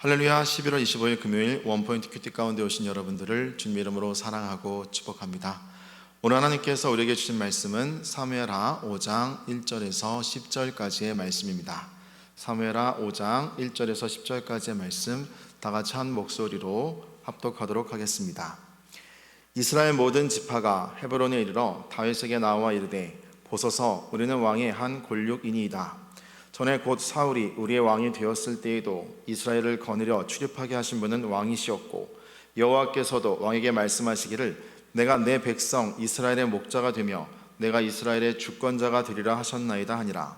할렐루야. 11월 25일 금요일 원포인트 큐티 가운데 오신 여러분들을 주님 이름으로 사랑하고 축복합니다. 오늘 하나님께서 우리에게 주신 말씀은 사무엘하 5장 1절에서 10절까지의 말씀입니다. 사무엘하 5장 1절에서 10절까지의 말씀 다 같이 한 목소리로 합독하도록 하겠습니다. 이스라엘 모든 지파가 헤브론에 이르러 다윗에게 나와 이르되 보소서, 우리는 왕의 한 골육이니이다. 전에 곧 사울이 우리의 왕이 되었을 때에도 이스라엘을 거느려 출입하게 하신 분은 왕이시었고, 여호와께서도 왕에게 말씀하시기를 내가 내 백성 이스라엘의 목자가 되며 내가 이스라엘의 주권자가 되리라 하셨나이다 하니라.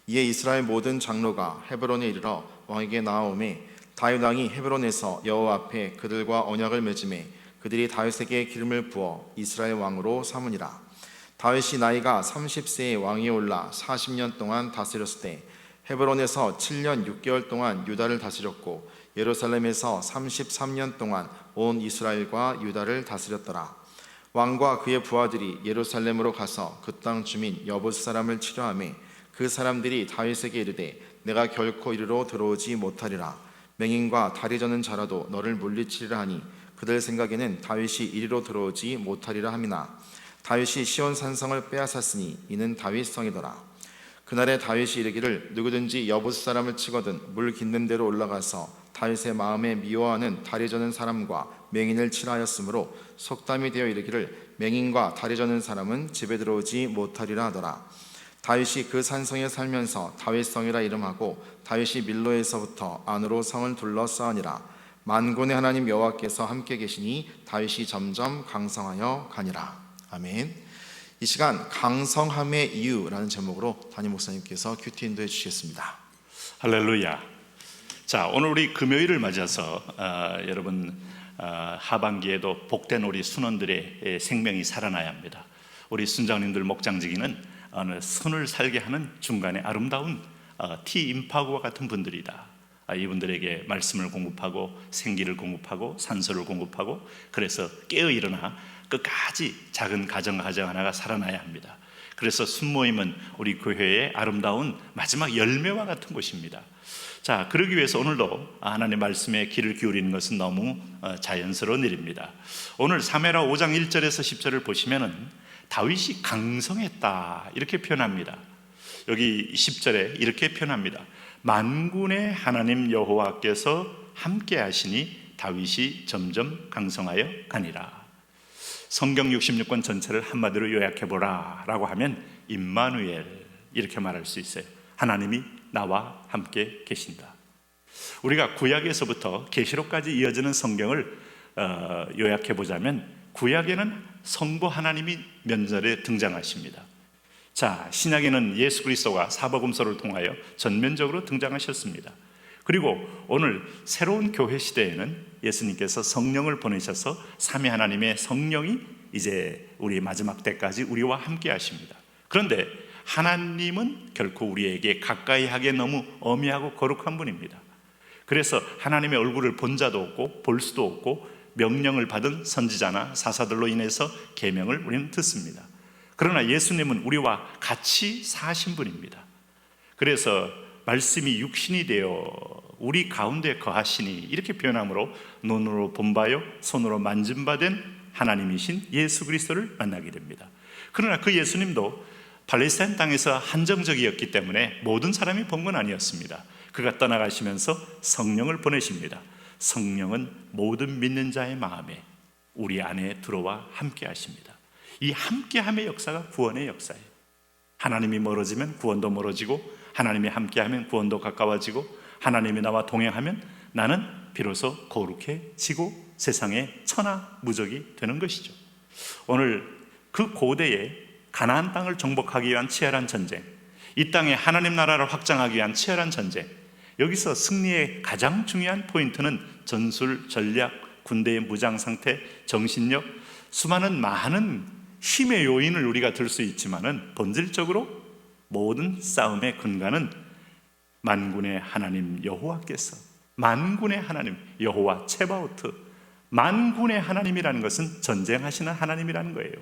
이에 이스라엘 모든 장로가 헤브론에 이르러 왕에게 나아오매 다윗 왕이 헤브론에서 여호와 앞에 그들과 언약을 맺음에 그들이 다윗에게 기름을 부어 이스라엘 왕으로 삼으니라. 다윗이 나이가 30세에 왕위에 올라 40년 동안 다스렸을 때 헤브론에서 7년 6개월 동안 유다를 다스렸고 예루살렘에서 33년 동안 온 이스라엘과 유다를 다스렸더라. 왕과 그의 부하들이 예루살렘으로 가서 그 땅 주민 여봇 사람을 치려하매 그 사람들이 다윗에게 이르되 내가 결코 이리로 들어오지 못하리라. 맹인과 다리 저는 자라도 너를 물리치리라 하니 그들 생각에는 다윗이 이리로 들어오지 못하리라 함이나 다윗이 시온 산성을 빼앗았으니 이는 다윗 성이더라. 그날에 다윗이 이르기를 누구든지 여봇 사람을 치거든 물 깃는 데로 올라가서 다윗의 마음에 미워하는 다리 저는 사람과 맹인을 치라 하였으므로 속담이 되어 이르기를 맹인과 다리 저는 사람은 집에 들어오지 못하리라 하더라. 다윗이 그 산성에 살면서 다윗성이라 이름하고 다윗이 밀로에서부터 안으로 성을 둘러싸으니라. 만군의 하나님 여호와께서 함께 계시니 다윗이 점점 강성하여 가니라. 아멘. 이 시간 강성함의 이유라는 제목으로 담임 목사님께서 큐티 인도해 주시겠습니다. 할렐루야. 자, 오늘 우리 금요일을 맞아서 여러분 하반기에도 복된 우리 순원들의 생명이 살아나야 합니다. 우리 순장님들 목장지기는 선을 살게 하는 중간에 아름다운 티 임파구와 같은 분들이다. 이분들에게 말씀을 공급하고 생기를 공급하고 산소를 공급하고 그래서 깨어 일어나 끝까지 작은 가정 하나가 살아나야 합니다. 그래서 순모임은 우리 교회의 아름다운 마지막 열매와 같은 곳입니다. 자, 그러기 위해서 오늘도 하나님의 말씀에 귀를 기울이는 것은 너무 자연스러운 일입니다. 오늘 사무엘하 5장 1절에서 10절을 보시면은 다윗이 강성했다 이렇게 표현합니다. 여기 10절에 이렇게 표현합니다. 만군의 하나님 여호와께서 함께 하시니 다윗이 점점 강성하여 가니라. 성경 66권 전체를 한마디로 요약해보라 라고 하면 임마누엘 이렇게 말할 수 있어요. 하나님이 나와 함께 계신다. 우리가 구약에서부터 계시록까지 이어지는 성경을 요약해보자면 구약에는 성부 하나님이 면전에 등장하십니다. 자, 신약에는 예수 그리스도가 사복음서를 통하여 전면적으로 등장하셨습니다. 그리고 오늘 새로운 교회 시대에는 예수님께서 성령을 보내셔서 삼위 하나님의 성령이 이제 우리 마지막 때까지 우리와 함께 하십니다. 그런데 하나님은 결코 우리에게 가까이 하기에 너무 엄히하고 거룩한 분입니다. 그래서 하나님의 얼굴을 본 자도 없고 볼 수도 없고 명령을 받은 선지자나 사사들로 인해서 계명을 우리는 듣습니다. 그러나 예수님은 우리와 같이 사신 분입니다. 그래서 말씀이 육신이 되어 우리 가운데 거하시니 이렇게 표현함으로 눈으로 본 바요 손으로 만진 바 된 하나님이신 예수 그리스도를 만나게 됩니다. 그러나 그 예수님도 팔레스타인 땅에서 한정적이었기 때문에 모든 사람이 본 건 아니었습니다. 그가 떠나가시면서 성령을 보내십니다. 성령은 모든 믿는 자의 마음에 우리 안에 들어와 함께 하십니다. 이 함께함의 역사가 구원의 역사예요. 하나님이 멀어지면 구원도 멀어지고 하나님이 함께하면 구원도 가까워지고 하나님이 나와 동행하면 나는 비로소 거룩해지고 세상의 천하무적이 되는 것이죠. 오늘 그 고대에 가나안 땅을 정복하기 위한 치열한 전쟁, 이 땅에 하나님 나라를 확장하기 위한 치열한 전쟁, 여기서 승리의 가장 중요한 포인트는 전술, 전략, 군대의 무장 상태, 정신력, 수많은 많은 힘의 요인을 우리가 들 수 있지만은 본질적으로 모든 싸움의 근간은 만군의 하나님 여호와께서, 만군의 하나님 여호와 체바오트, 만군의 하나님이라는 것은 전쟁하시는 하나님이라는 거예요.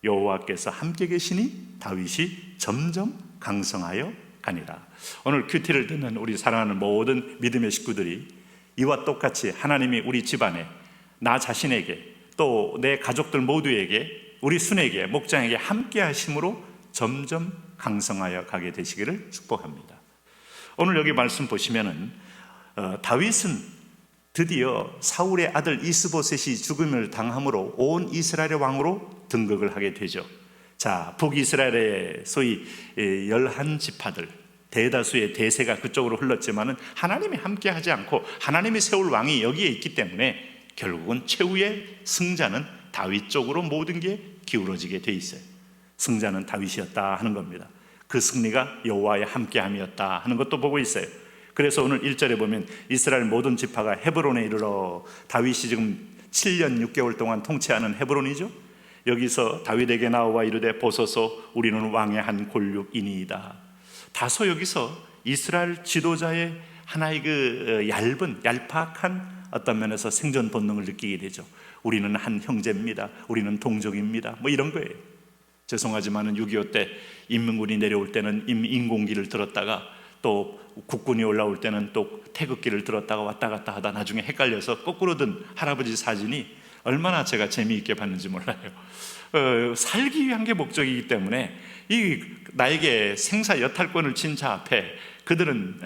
여호와께서 함께 계시니 다윗이 점점 강성하여 가니라. 오늘 큐티를 듣는 우리 사랑하는 모든 믿음의 식구들이 이와 똑같이 하나님이 우리 집안에, 나 자신에게, 또 내 가족들 모두에게, 우리 순에게, 목장에게 함께 하심으로 점점 강성하여 가게 되시기를 축복합니다. 오늘 여기 말씀 보시면은 다윗은 드디어 사울의 아들 이스보셋이 죽음을 당함으로 온 이스라엘의 왕으로 등극을 하게 되죠. 자, 북이스라엘의 소위 11지파들, 대다수의 대세가 그쪽으로 흘렀지만은 하나님이 함께 하지 않고 하나님이 세울 왕이 여기에 있기 때문에 결국은 최후의 승자는 다윗 쪽으로 모든 게 기울어지게 돼 있어요. 승자는 다윗이었다 하는 겁니다. 그 승리가 여호와의 함께함이었다 하는 것도 보고 있어요. 그래서 오늘 1절에 보면 이스라엘 모든 지파가 헤브론에 이르러, 다윗이 지금 7년 6개월 동안 통치하는 헤브론이죠. 여기서 다윗에게 나와 이르되 보소서 우리는 왕의 한 골육이니이다. 다소 여기서 이스라엘 지도자의 하나의 그 얄팍한 어떤 면에서 생존 본능을 느끼게 되죠. 우리는 한 형제입니다. 우리는 동족입니다. 뭐 이런 거예요. 죄송하지만은 6.25 때 인민군이 내려올 때는 인공기를 들었다가 또 국군이 올라올 때는 또 태극기를 들었다가 왔다 갔다 하다 나중에 헷갈려서 거꾸로 든 할아버지 사진이 얼마나 제가 재미있게 봤는지 몰라요. 살기 위한 게 목적이기 때문에 이 나에게 생사 여탈권을 진 자 앞에 그들은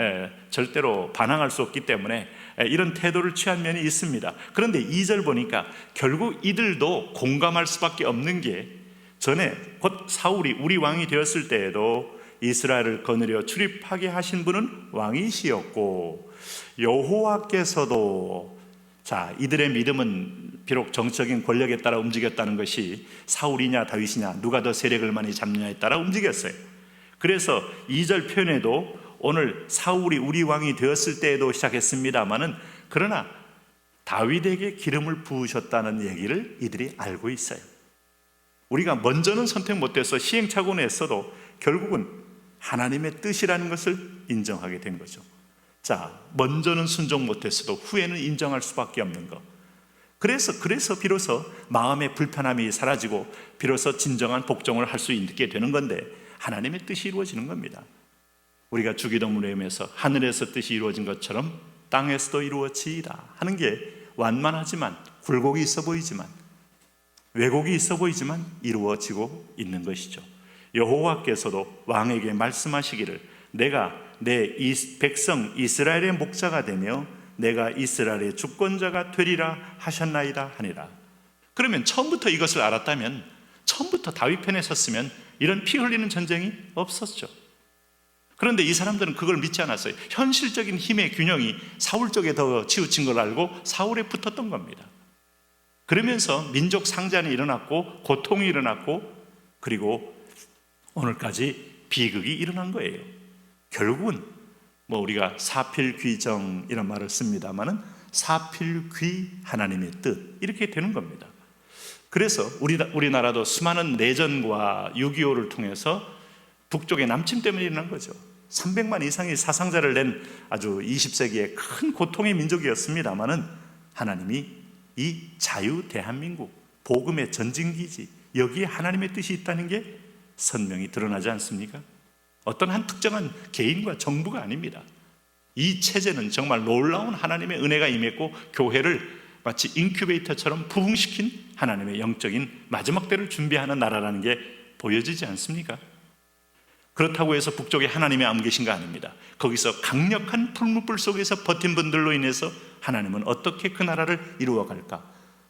절대로 반항할 수 없기 때문에 이런 태도를 취한 면이 있습니다. 그런데 2절 보니까 결국 이들도 공감할 수밖에 없는 게, 전에 곧 사울이 우리 왕이 되었을 때에도 이스라엘을 거느려 출입하게 하신 분은 왕이시였고 여호와께서도, 자, 이들의 믿음은 비록 정적인 권력에 따라 움직였다는 것이 사울이냐 다윗이냐 누가 더 세력을 많이 잡느냐에 따라 움직였어요. 그래서 2절 표현에도 오늘 사울이 우리 왕이 되었을 때에도 시작했습니다마는 그러나 다윗에게 기름을 부으셨다는 얘기를 이들이 알고 있어요. 우리가 먼저는 선택 못해서 시행착오는 했어도 결국은 하나님의 뜻이라는 것을 인정하게 된 거죠. 자, 먼저는 순종 못했어도 후에는 인정할 수밖에 없는 것. 그래서 비로소 마음의 불편함이 사라지고 비로소 진정한 복종을 할 수 있게 되는 건데, 하나님의 뜻이 이루어지는 겁니다. 우리가 주기도문을 외우면서 하늘에서 뜻이 이루어진 것처럼 땅에서도 이루어지이다 하는 게 완만하지만, 굴곡이 있어 보이지만, 왜곡이 있어 보이지만 이루어지고 있는 것이죠. 여호와께서도 왕에게 말씀하시기를 내가 내 백성 이스라엘의 목자가 되며 내가 이스라엘의 주권자가 되리라 하셨나이다 하니라. 그러면 처음부터 이것을 알았다면, 처음부터 다윗 편에 섰으면 이런 피 흘리는 전쟁이 없었죠. 그런데 이 사람들은 그걸 믿지 않았어요. 현실적인 힘의 균형이 사울 쪽에 더 치우친 걸 알고 사울에 붙었던 겁니다. 그러면서 민족 상잔이 일어났고 고통이 일어났고, 그리고 오늘까지 비극이 일어난 거예요. 결국은 뭐 우리가 사필귀정 이런 말을 씁니다마는 사필귀 하나님의 뜻, 이렇게 되는 겁니다. 그래서 우리나라도 수많은 내전과 6.25를 통해서 북쪽의 남침 때문에 일어난 거죠. 300만 이상의 사상자를 낸 아주 20세기의 큰 고통의 민족이었습니다마는 하나님이 이 자유 대한민국, 복음의 전진기지, 여기에 하나님의 뜻이 있다는 게 선명히 드러나지 않습니까? 어떤 한 특정한 개인과 정부가 아닙니다. 이 체제는 정말 놀라운 하나님의 은혜가 임했고 교회를 마치 인큐베이터처럼 부흥시킨 하나님의 영적인 마지막 때를 준비하는 나라라는 게 보여지지 않습니까? 그렇다고 해서 북쪽에 하나님의 안 계신가 아닙니다. 거기서 강력한 풀무불 속에서 버틴 분들로 인해서 하나님은 어떻게 그 나라를 이루어갈까?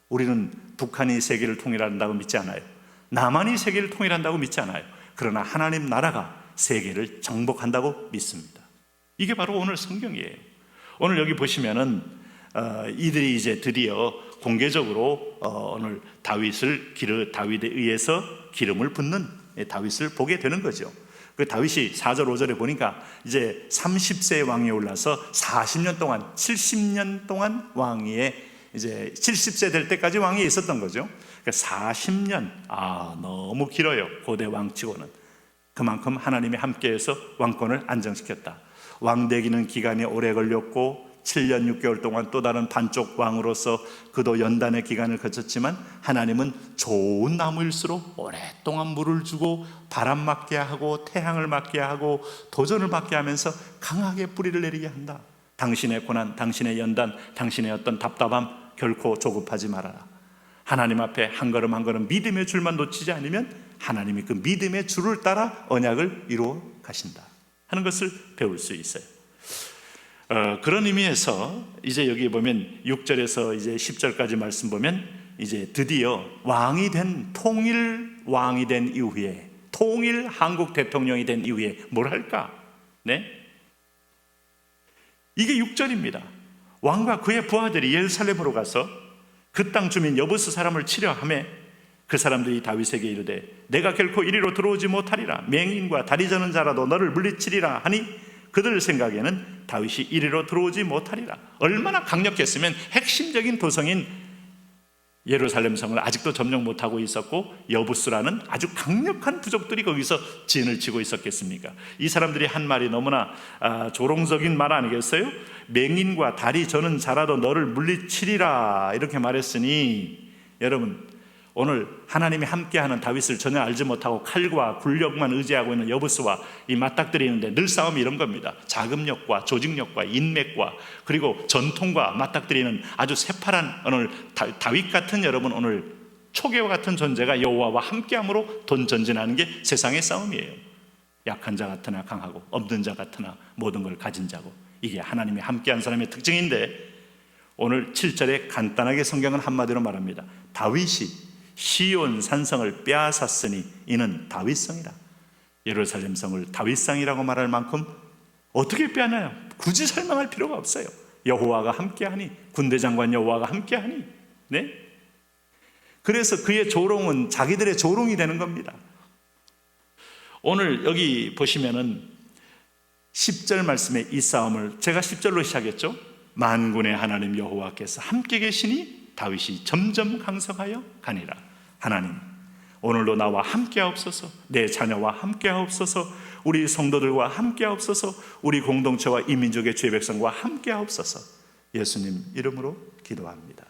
우리는 북한이 세계를 통일한다고 믿지 않아요. 남한이 세계를 통일한다고 믿지 않아요. 그러나 하나님 나라가 세계를 정복한다고 믿습니다. 이게 바로 오늘 성경이에요. 오늘 여기 보시면은 이들이 이제 드디어 공개적으로 오늘 다윗에 의해서 기름을 붓는 다윗을 보게 되는 거죠. 그 다윗이 4절 5절에 보니까 이제 30세의 왕이 올라서 40년 동안 70년 동안 왕위에 이제 70세 될 때까지 왕위에 있었던 거죠. 그러니까 40년, 너무 길어요. 고대 왕치고는. 그만큼 하나님이 함께해서 왕권을 안정시켰다. 왕 되기는 기간이 오래 걸렸고 7년 6개월 동안 또 다른 반쪽 왕으로서 그도 연단의 기간을 거쳤지만 하나님은 좋은 나무일수록 오랫동안 물을 주고 바람 맞게 하고 태양을 맞게 하고 도전을 받게 하면서 강하게 뿌리를 내리게 한다. 당신의 고난, 당신의 연단, 당신의 어떤 답답함 결코 조급하지 말아라. 하나님 앞에 한 걸음 한 걸음 믿음의 줄만 놓치지 않으면 하나님이 그 믿음의 줄을 따라 언약을 이루어 가신다 하는 것을 배울 수 있어요. 그런 의미에서 이제 여기 보면 6절에서 이제 10절까지 말씀 보면 이제 드디어 왕이 된, 통일 왕이 된 이후에, 통일 한국 대통령이 된 이후에 뭘 할까? 네? 이게 6절입니다. 왕과 그의 부하들이 예루살렘으로 가서 그 땅 주민 여부스 사람을 치려 하매 그 사람들이 다윗에게 이르되 내가 결코 이리로 들어오지 못하리라. 맹인과 다리 저는 자라도 너를 물리치리라 하니 그들 생각에는 다윗이 이리로 들어오지 못하리라. 얼마나 강력했으면 핵심적인 도성인 예루살렘 성을 아직도 점령 못하고 있었고 여부스라는 아주 강력한 부족들이 거기서 진을 치고 있었겠습니까? 이 사람들이 한 말이 너무나 조롱적인 말 아니겠어요? 맹인과 다리 저는 자라도 너를 물리치리라 이렇게 말했으니, 여러분 오늘 하나님이 함께하는 다윗을 전혀 알지 못하고 칼과 굴력만 의지하고 있는 여부스와 이 맞닥뜨리는데 늘 싸움이 이런 겁니다. 자금력과 조직력과 인맥과 그리고 전통과 맞닥뜨리는 아주 새파란 오늘 다윗 같은, 여러분 오늘 초계와 같은 존재가 여호와와 함께함으로 돈 전진하는 게 세상의 싸움이에요. 약한 자 같으나 강하고 없는 자 같으나 모든 걸 가진 자고, 이게 하나님이 함께한 사람의 특징인데 오늘 7절에 간단하게 성경은 한마디로 말합니다. 다윗이 시온 산성을 빼앗았으니 이는 다윗성이라. 예루살렘 성을 다윗성이라고 말할 만큼 어떻게 빼앗나요? 굳이 설명할 필요가 없어요. 여호와가 함께하니, 군대장관 여호와가 함께하니. 네? 그래서 그의 조롱은 자기들의 조롱이 되는 겁니다. 오늘 여기 보시면은 10절 말씀에 이 싸움을 제가 10절로 시작했죠. 만군의 하나님 여호와께서 함께 계시니 다윗이 점점 강성하여 가니라. 하나님, 오늘도 나와 함께하옵소서, 내 자녀와 함께하옵소서, 우리 성도들과 함께하옵소서, 우리 공동체와 이 민족의 죄 백성과 함께하옵소서. 예수님 이름으로 기도합니다.